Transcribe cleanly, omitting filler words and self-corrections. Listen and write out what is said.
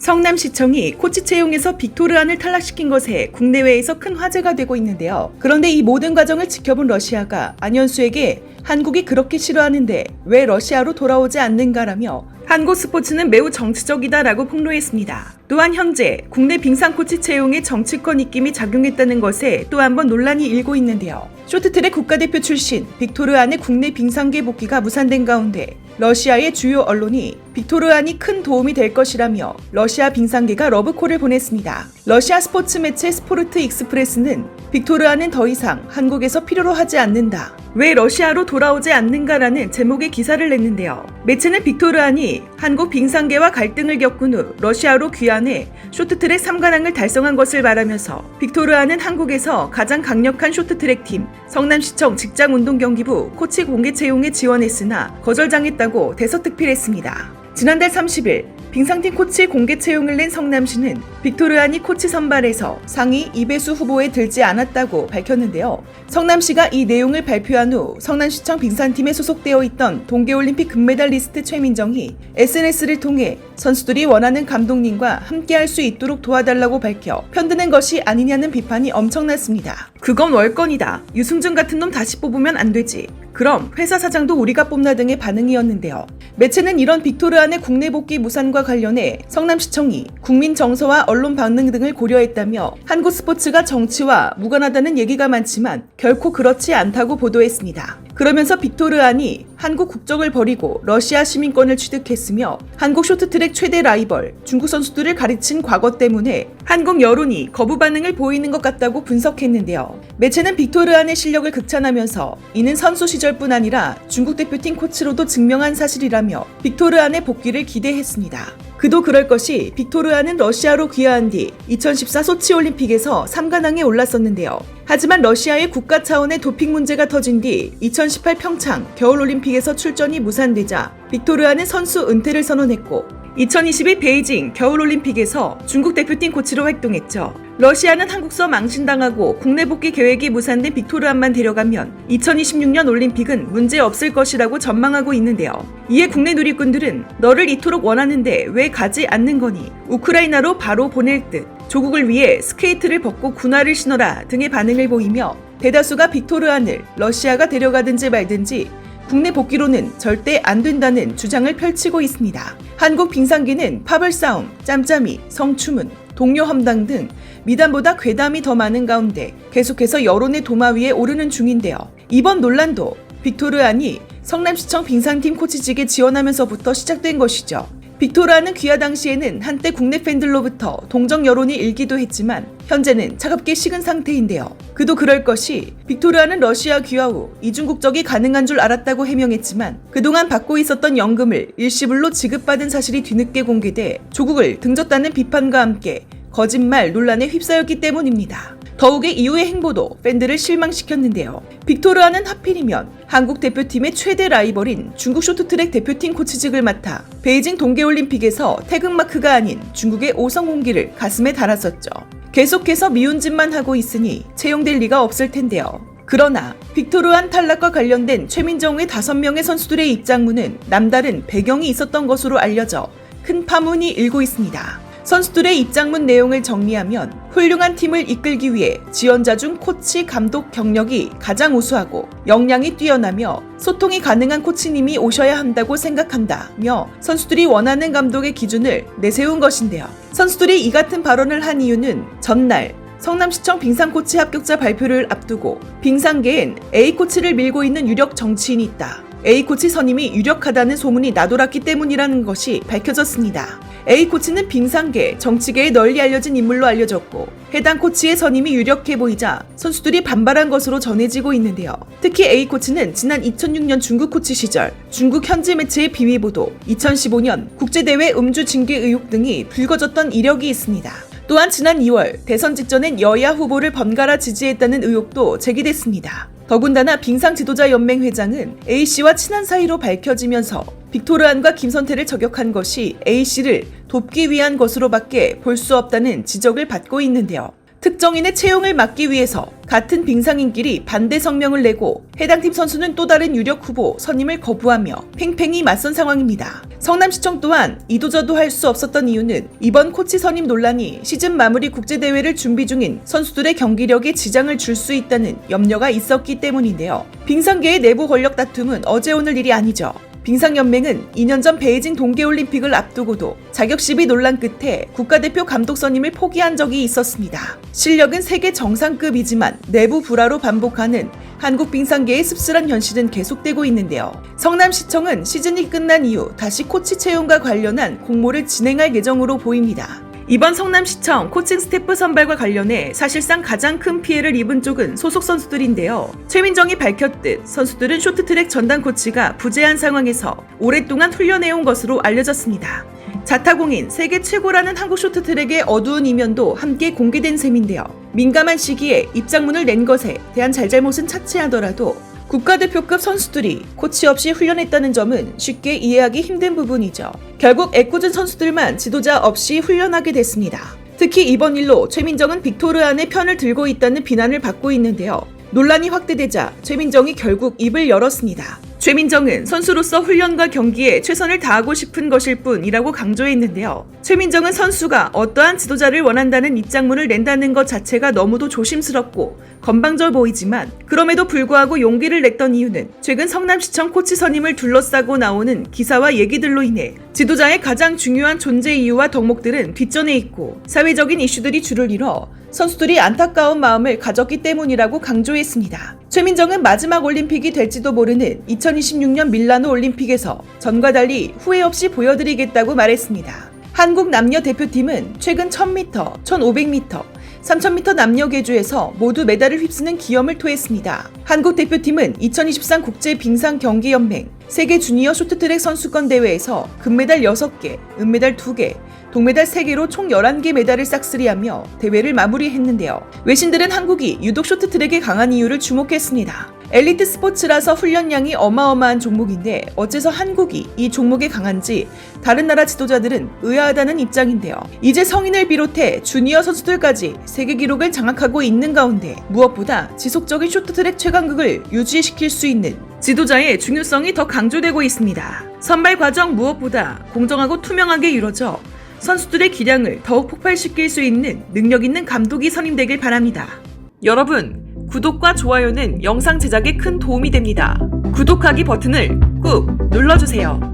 성남시청이 코치 채용에서 빅토르안을 탈락시킨 것에 국내외에서 큰 화제가 되고 있는데요. 그런데 이 모든 과정을 지켜본 러시아가 안현수에게 한국이 그렇게 싫어하는데 왜 러시아로 돌아오지 않는가라며 한국 스포츠는 매우 정치적이다라고 폭로했습니다. 또한 현재 국내 빙상 코치 채용에 정치권 입김이 작용했다는 것에 또 한 번 논란이 일고 있는데요. 쇼트트랙 국가대표 출신 빅토르안의 국내 빙상계 복귀가 무산된 가운데 러시아의 주요 언론이 빅토르안이 큰 도움이 될 것이라며 러시아 빙상계가 러브콜을 보냈습니다. 러시아 스포츠 매체 스포르트 익스프레스는 빅토르안은 더 이상 한국에서 필요로 하지 않는다. 왜 러시아로 돌아오지 않는가라는 제목의 기사를 냈는데요. 매체는 빅토르안이 한국 빙상계와 갈등을 겪은 후 러시아로 귀환해 쇼트트랙 3관왕을 달성한 것을 말하면서 빅토르안은 한국에서 가장 강력한 쇼트트랙 팀 성남시청 직장운동경기부 코치 공개 채용에 지원했으나 거절당했다고 대서특필했습니다. 지난달 30일 빙상팀 코치 공개 채용을 낸 성남시는 빅토르안이 코치 선발에서 상위 2배수 후보에 들지 않았다고 밝혔는데요. 성남시가 이 내용을 발표한 후 성남시청 빙상팀에 소속되어 있던 동계올림픽 금메달리스트 최민정이 SNS를 통해 선수들이 원하는 감독님과 함께할 수 있도록 도와달라고 밝혀 편드는 것이 아니냐는 비판이 엄청났습니다. 그건 월권이다. 유승준 같은 놈 다시 뽑으면 안 되지. 그럼 회사 사장도 우리가 뽑나 등의 반응이었는데요. 매체는 이런 빅토르안의 국내 복귀 무산과 관련해 성남시청이 국민 정서와 언론 반응 등을 고려했다며 한국 스포츠가 정치와 무관하다는 얘기가 많지만 결코 그렇지 않다고 보도했습니다. 그러면서 빅토르안이 한국 국적을 버리고 러시아 시민권을 취득했으며 한국 쇼트트랙 최대 라이벌 중국 선수들을 가르친 과거 때문에 한국 여론이 거부 반응을 보이는 것 같다고 분석했는데요. 매체는 빅토르안의 실력을 극찬하면서 이는 선수 시절뿐 아니라 중국 대표팀 코치로도 증명한 사실이라며 빅토르안의 복귀를 기대했습니다. 그도 그럴 것이 빅토르안은 러시아로 귀화한 뒤 2014 소치올림픽에서 3관왕에 올랐었는데요. 하지만 러시아의 국가 차원의 도핑 문제가 터진 뒤 2018 평창 겨울올림픽에서 출전이 무산되자 빅토르안은 선수 은퇴를 선언했고 2022 베이징 겨울올림픽에서 중국 대표팀 코치로 활동했죠. 러시아는 한국서 망신당하고 국내 복귀 계획이 무산된 빅토르안만 데려가면 2026년 올림픽은 문제 없을 것이라고 전망하고 있는데요. 이에 국내 누리꾼들은 너를 이토록 원하는데 왜 가지 않는 거니? 우크라이나로 바로 보낼 듯 조국을 위해 스케이트를 벗고 군화를 신어라 등의 반응을 보이며 대다수가 빅토르안을 러시아가 데려가든지 말든지 국내 복귀로는 절대 안 된다는 주장을 펼치고 있습니다. 한국 빙상계는 파벌싸움, 짬짬이, 성추문, 동료 험당 등 미담보다 괴담이 더 많은 가운데 계속해서 여론의 도마 위에 오르는 중인데요. 이번 논란도 빅토르안이 성남시청 빙상팀 코치직에 지원하면서부터 시작된 것이죠. 빅토르안은 귀화 당시에는 한때 국내 팬들로부터 동정 여론이 일기도 했지만 현재는 차갑게 식은 상태인데요. 그도 그럴 것이 빅토르안은 러시아 귀화 후 이중 국적이 가능한 줄 알았다고 해명했지만 그동안 받고 있었던 연금을 일시불로 지급받은 사실이 뒤늦게 공개돼 조국을 등졌다는 비판과 함께 거짓말 논란에 휩싸였기 때문입니다. 더욱의 이후의 행보도 팬들을 실망시켰는데요. 빅토르안은 하필이면 한국 대표팀의 최대 라이벌인 중국 쇼트트랙 대표팀 코치직을 맡아 베이징 동계올림픽에서 태극마크가 아닌 중국의 5성 홍기를 가슴에 달았었죠. 계속해서 미운 짓만 하고 있으니 채용될 리가 없을 텐데요. 그러나 빅토르안 탈락과 관련된 최민정의 5명의 선수들의 입장문은 남다른 배경이 있었던 것으로 알려져 큰 파문이 일고 있습니다. 선수들의 입장문 내용을 정리하면 훌륭한 팀을 이끌기 위해 지원자 중 코치, 감독 경력이 가장 우수하고 역량이 뛰어나며 소통이 가능한 코치님이 오셔야 한다고 생각한다며 선수들이 원하는 감독의 기준을 내세운 것인데요. 선수들이 이 같은 발언을 한 이유는 전날 성남시청 빙상코치 합격자 발표를 앞두고 빙상계엔 A코치를 밀고 있는 유력 정치인이 있다. A코치 선임이 유력하다는 소문이 나돌았기 때문이라는 것이 밝혀졌습니다. A코치는 빙상계, 정치계에 널리 알려진 인물로 알려졌고 해당 코치의 선임이 유력해 보이자 선수들이 반발한 것으로 전해지고 있는데요. 특히 A코치는 지난 2006년 중국 코치 시절 중국 현지 매체의 비위 보도, 2015년 국제대회 음주 징계 의혹 등이 불거졌던 이력이 있습니다. 또한 지난 2월 대선 직전엔 여야 후보를 번갈아 지지했다는 의혹도 제기됐습니다. 더군다나 빙상지도자연맹 회장은 A씨와 친한 사이로 밝혀지면서 빅토르안과 김선태를 저격한 것이 A씨를 돕기 위한 것으로밖에 볼 수 없다는 지적을 받고 있는데요. 특정인의 채용을 막기 위해서 같은 빙상인끼리 반대 성명을 내고 해당 팀 선수는 또 다른 유력 후보 선임을 거부하며 팽팽히 맞선 상황입니다. 성남시청 또한 이도저도 할 수 없었던 이유는 이번 코치 선임 논란이 시즌 마무리 국제대회를 준비 중인 선수들의 경기력에 지장을 줄 수 있다는 염려가 있었기 때문인데요. 빙상계의 내부 권력 다툼은 어제 오늘 일이 아니죠. 빙상연맹은 2년 전 베이징 동계올림픽을 앞두고도 자격 시비 논란 끝에 국가대표 감독 선임을 포기한 적이 있었습니다. 실력은 세계 정상급이지만 내부 불화로 반복하는 한국 빙상계의 씁쓸한 현실은 계속되고 있는데요. 성남시청은 시즌이 끝난 이후 다시 코치 채용과 관련한 공모를 진행할 예정으로 보입니다. 이번 성남시청 코칭 스태프 선발과 관련해 사실상 가장 큰 피해를 입은 쪽은 소속 선수들인데요. 최민정이 밝혔듯 선수들은 쇼트트랙 전담 코치가 부재한 상황에서 오랫동안 훈련해온 것으로 알려졌습니다. 자타공인 세계 최고라는 한국 쇼트트랙의 어두운 이면도 함께 공개된 셈인데요. 민감한 시기에 입장문을 낸 것에 대한 잘잘못은 차치하더라도 국가대표급 선수들이 코치 없이 훈련했다는 점은 쉽게 이해하기 힘든 부분이죠. 결국 애꿎은 선수들만 지도자 없이 훈련하게 됐습니다. 특히 이번 일로 최민정은 빅토르안의 편을 들고 있다는 비난을 받고 있는데요. 논란이 확대되자 최민정이 결국 입을 열었습니다. 최민정은 선수로서 훈련과 경기에 최선을 다하고 싶은 것일 뿐이라고 강조했는데요. 최민정은 선수가 어떠한 지도자를 원한다는 입장문을 낸다는 것 자체가 너무도 조심스럽고 건방져 보이지만 그럼에도 불구하고 용기를 냈던 이유는 최근 성남시청 코치 선임을 둘러싸고 나오는 기사와 얘기들로 인해 지도자의 가장 중요한 존재 이유와 덕목들은 뒷전에 있고 사회적인 이슈들이 줄을 이뤄 선수들이 안타까운 마음을 가졌기 때문이라고 강조했습니다. 최민정은 마지막 올림픽이 될지도 모르는 2026년 밀라노 올림픽에서 전과 달리 후회 없이 보여드리겠다고 말했습니다. 한국 남녀 대표팀은 최근 1000m, 1500m, 3000m 남녀 계주에서 모두 메달을 휩쓰는 기염을 토했습니다. 한국 대표팀은 2023 국제 빙상 경기 연맹 세계 주니어 쇼트트랙 선수권 대회에서 금메달 6개, 은메달 2개, 동메달 3개로 총 11개 메달을 싹쓸이하며 대회를 마무리했는데요. 외신들은 한국이 유독 쇼트트랙에 강한 이유를 주목했습니다. 엘리트 스포츠라서 훈련량이 어마어마한 종목인데 어째서 한국이 이 종목에 강한지 다른 나라 지도자들은 의아하다는 입장인데요. 이제 성인을 비롯해 주니어 선수들까지 세계 기록을 장악하고 있는 가운데 무엇보다 지속적인 쇼트트랙 최강국을 유지시킬 수 있는 지도자의 중요성이 더 강조되고 있습니다. 선발 과정 무엇보다 공정하고 투명하게 이루어져 선수들의 기량을 더욱 폭발시킬 수 있는 능력 있는 감독이 선임되길 바랍니다. 여러분, 구독과 좋아요는 영상 제작에 큰 도움이 됩니다. 구독하기 버튼을 꾹 눌러주세요.